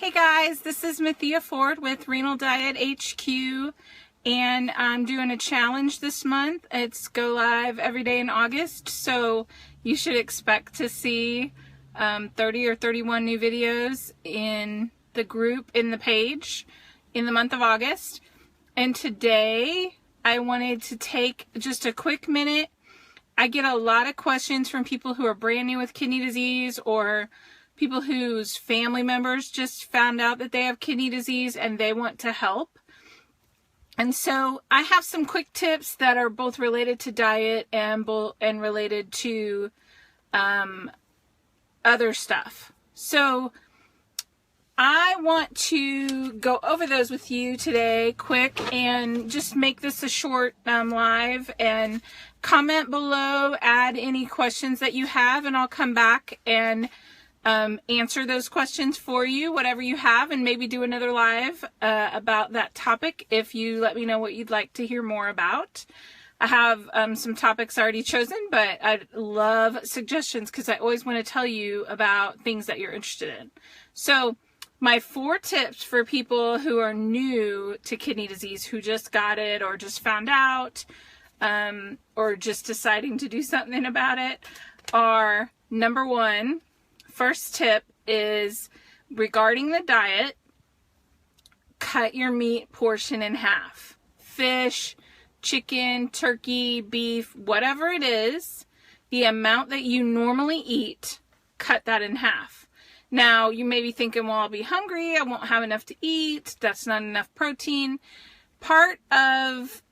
Hey guys, this is Mathia Ford with Renal Diet HQ, and I'm doing a challenge this month. It's go live every day in August, so you should expect to see 30 or 31 new videos in the group, in the page, in the month of August. And today I wanted to take just a quick minute. I get a lot of questions from people who are brand new with kidney disease, or people whose family members just found out that they have kidney disease and they want to help. And so I have some quick tips that are both related to diet and related to other stuff. So I want to go over those with you today quick and just make this a short live, and comment below, add any questions that you have, and I'll come back and answer those questions for you, whatever you have, and maybe do another live about that topic if you let me know what you'd like to hear more about. I have some topics already chosen, but I'd love suggestions because I always want to tell you about things that you're interested in. So my 4 tips for people who are new to kidney disease, who just got it or just found out, or just deciding to do something about it, are: number 1, first tip is regarding the diet, cut your meat portion in half. Fish, chicken, turkey, beef, whatever it is, the amount that you normally eat, cut that in half. Now, you may be thinking, well, I'll be hungry, I won't have enough to eat, that's not enough protein. Part of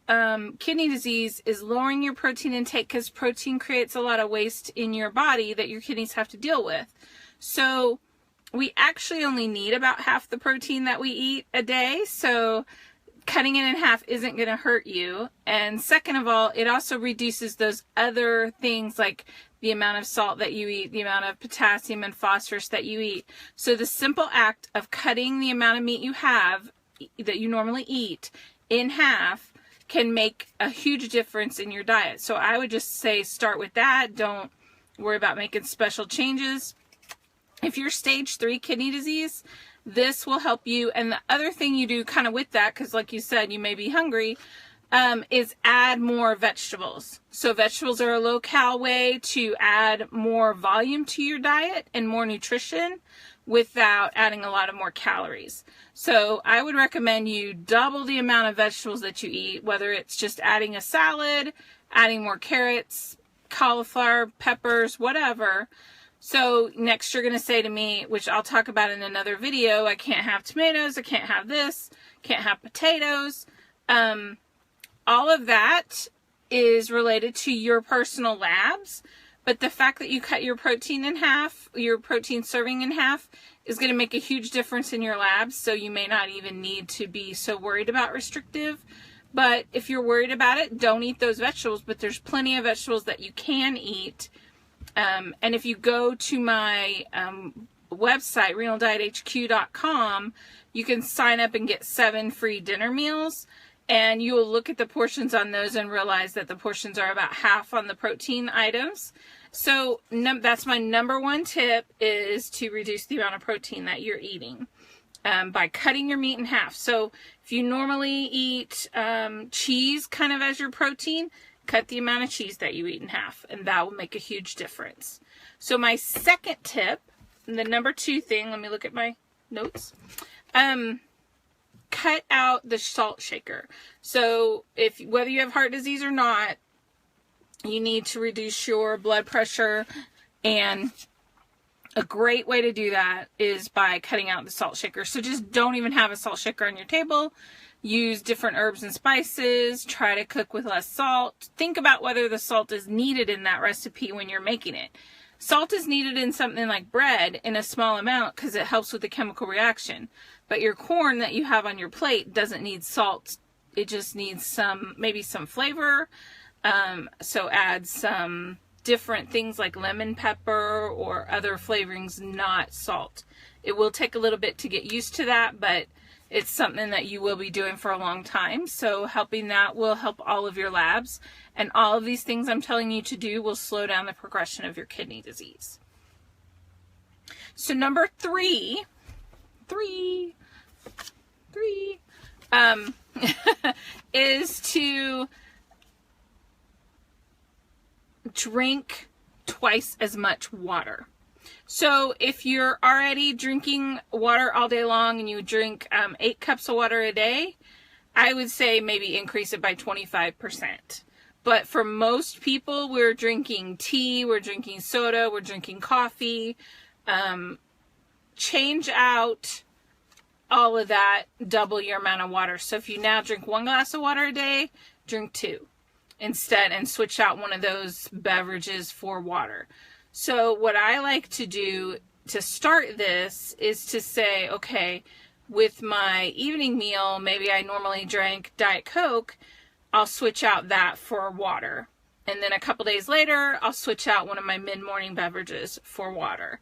kidney disease is lowering your protein intake, because protein creates a lot of waste in your body that your kidneys have to deal with. So we actually only need about half the protein that we eat a day, so cutting it in half isn't going to hurt you. And second of all, it also reduces those other things like the amount of salt that you eat, the amount of potassium and phosphorus that you eat. So the simple act of cutting the amount of meat you have, that you normally eat, in half can make a huge difference in your diet. So I would just say start with that. Don't worry about making special changes. If you're stage 3 kidney disease, this will help you. And the other thing you do kind of with that, because like you said, you may be hungry, is add more vegetables. So vegetables are a low-cal way to add more volume to your diet and more nutrition without adding a lot of more calories. So I would recommend you double the amount of vegetables that you eat, whether it's just adding a salad, adding more carrots, cauliflower, peppers, whatever. So next you're going to say to me, which I'll talk about in another video, I can't have tomatoes, I can't have this, can't have potatoes. All of that is related to your personal labs, but the fact that you cut your protein in half, your protein serving in half, is going to make a huge difference in your labs, so you may not even need to be so worried about restrictive. But if you're worried about it, don't eat those vegetables, but there's plenty of vegetables that you can eat. And if you go to my website, renaldiethq.com, you can sign up and get 7 free dinner meals, and you will look at the portions on those and realize that the portions are about half on the protein items. So that's my number 1 tip, is to reduce the amount of protein that you're eating by cutting your meat in half. So if you normally eat cheese kind of as your protein, cut the amount of cheese that you eat in half, and that will make a huge difference. So my second tip, and the number 2 thing, let me look at my notes, cut out the salt shaker. So whether you have heart disease or not, you need to reduce your blood pressure, and a great way to do that is by cutting out the salt shaker. So just don't even have a salt shaker on your table. Use different herbs and spices. Try to cook with less salt. Think about whether the salt is needed in that recipe when you're making it. Salt is needed in something like bread in a small amount because it helps with the chemical reaction. But your corn that you have on your plate doesn't need salt. It just needs maybe some flavor. So add some different things like lemon pepper or other flavorings, not salt. It will take a little bit to get used to that, but it's something that you will be doing for a long time. So helping that will help all of your labs. And all of these things I'm telling you to do will slow down the progression of your kidney disease. So number 3, three, is to drink twice as much water. So if you're already drinking water all day long and you drink 8 cups of water a day, I would say maybe increase it by 25%. But for most people, we're drinking tea, we're drinking soda, we're drinking coffee. Change out all of that, double your amount of water. So if you now drink 1 glass of water a day, drink 2 instead and switch out one of those beverages for water. So what I like to do to start this is to say, okay, with my evening meal, maybe I normally drank Diet Coke, I'll switch out that for water. And then a couple days later, I'll switch out one of my mid-morning beverages for water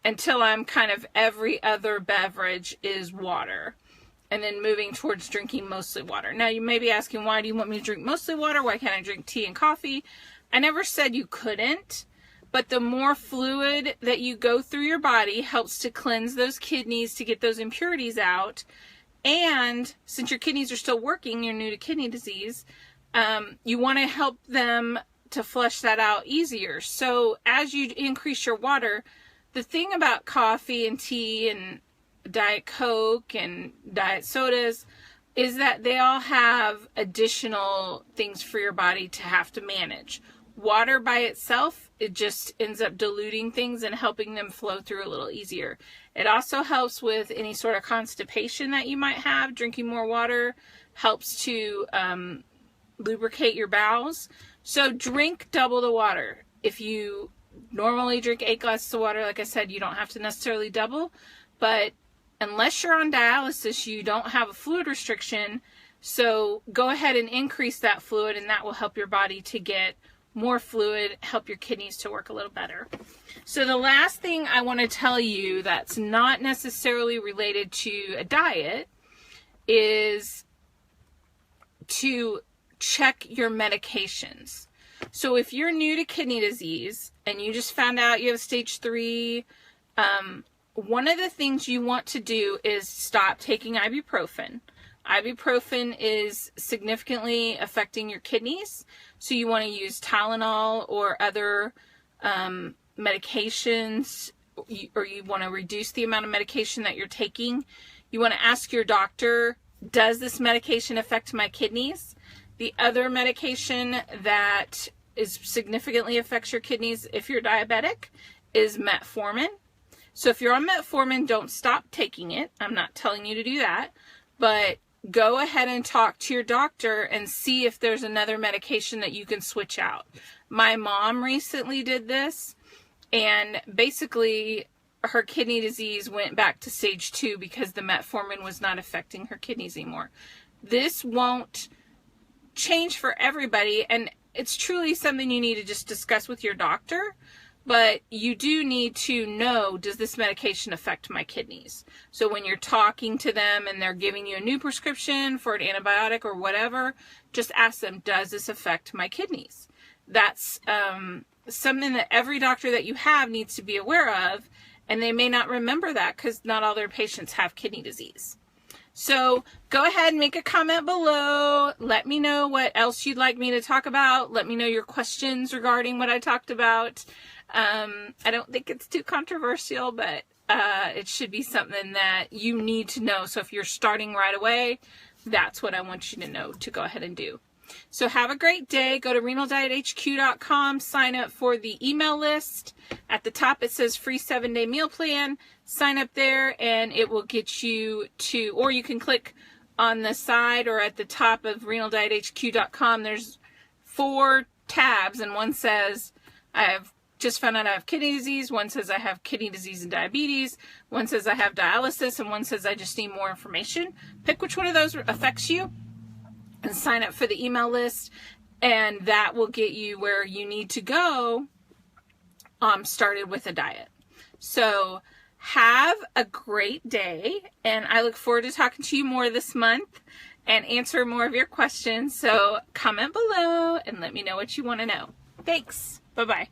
until I'm kind of every other beverage is water. And then moving towards drinking mostly water. Now you may be asking, why do you want me to drink mostly water? Why can't I drink tea and coffee? I never said you couldn't, but the more fluid that you go through your body helps to cleanse those kidneys to get those impurities out. And since your kidneys are still working, you're new to kidney disease, you want to help them to flush that out easier. So as you increase your water, the thing about coffee and tea and Diet Coke and diet sodas is that they all have additional things for your body to have to manage. Water by itself, it just ends up diluting things and helping them flow through a little easier. It also helps with any sort of constipation that you might have. Drinking more water helps to lubricate your bowels. So drink double the water. If you normally drink 8 glasses of water, like I said, you don't have to necessarily double, but unless you're on dialysis, you don't have a fluid restriction. So go ahead and increase that fluid, and that will help your body to get more fluid, help your kidneys to work a little better. So the last thing I want to tell you that's not necessarily related to a diet is to check your medications. So if you're new to kidney disease and you just found out you have stage 3, one of the things you want to do is stop taking ibuprofen. Ibuprofen is significantly affecting your kidneys, so you want to use Tylenol or other medications, or you want to reduce the amount of medication that you're taking. You want to ask your doctor, does this medication affect my kidneys? The other medication that significantly affects your kidneys if you're diabetic is metformin. So if you're on metformin, don't stop taking it. I'm not telling you to do that, but go ahead and talk to your doctor and see if there's another medication that you can switch out. My mom recently did this, and basically her kidney disease went back to stage 2 because the metformin was not affecting her kidneys anymore. This won't change for everybody, and it's truly something you need to just discuss with your doctor. But you do need to know, does this medication affect my kidneys? So when you're talking to them and they're giving you a new prescription for an antibiotic or whatever, just ask them, does this affect my kidneys? That's something that every doctor that you have needs to be aware of, and they may not remember that because not all their patients have kidney disease. So go ahead and make a comment below. Let me know what else you'd like me to talk about. Let me know your questions regarding what I talked about. I don't think it's too controversial, but it should be something that you need to know. So if you're starting right away, that's what I want you to know to go ahead and do. So have a great day. Go to renaldiethq.com, sign up for the email list. At the top it says free 7-day meal plan. Sign up there and it will get you to, or you can click on the side or at the top of renaldiethq.com. There's 4 tabs, and one says I have just found out I have kidney disease, one says I have kidney disease and diabetes, one says I have dialysis, and one says I just need more information. Pick which one of those affects you and sign up for the email list, and that will get you where you need to go started with a diet. So have a great day, and I look forward to talking to you more this month and answer more of your questions. So comment below and let me know what you want to know. Thanks. Bye-bye.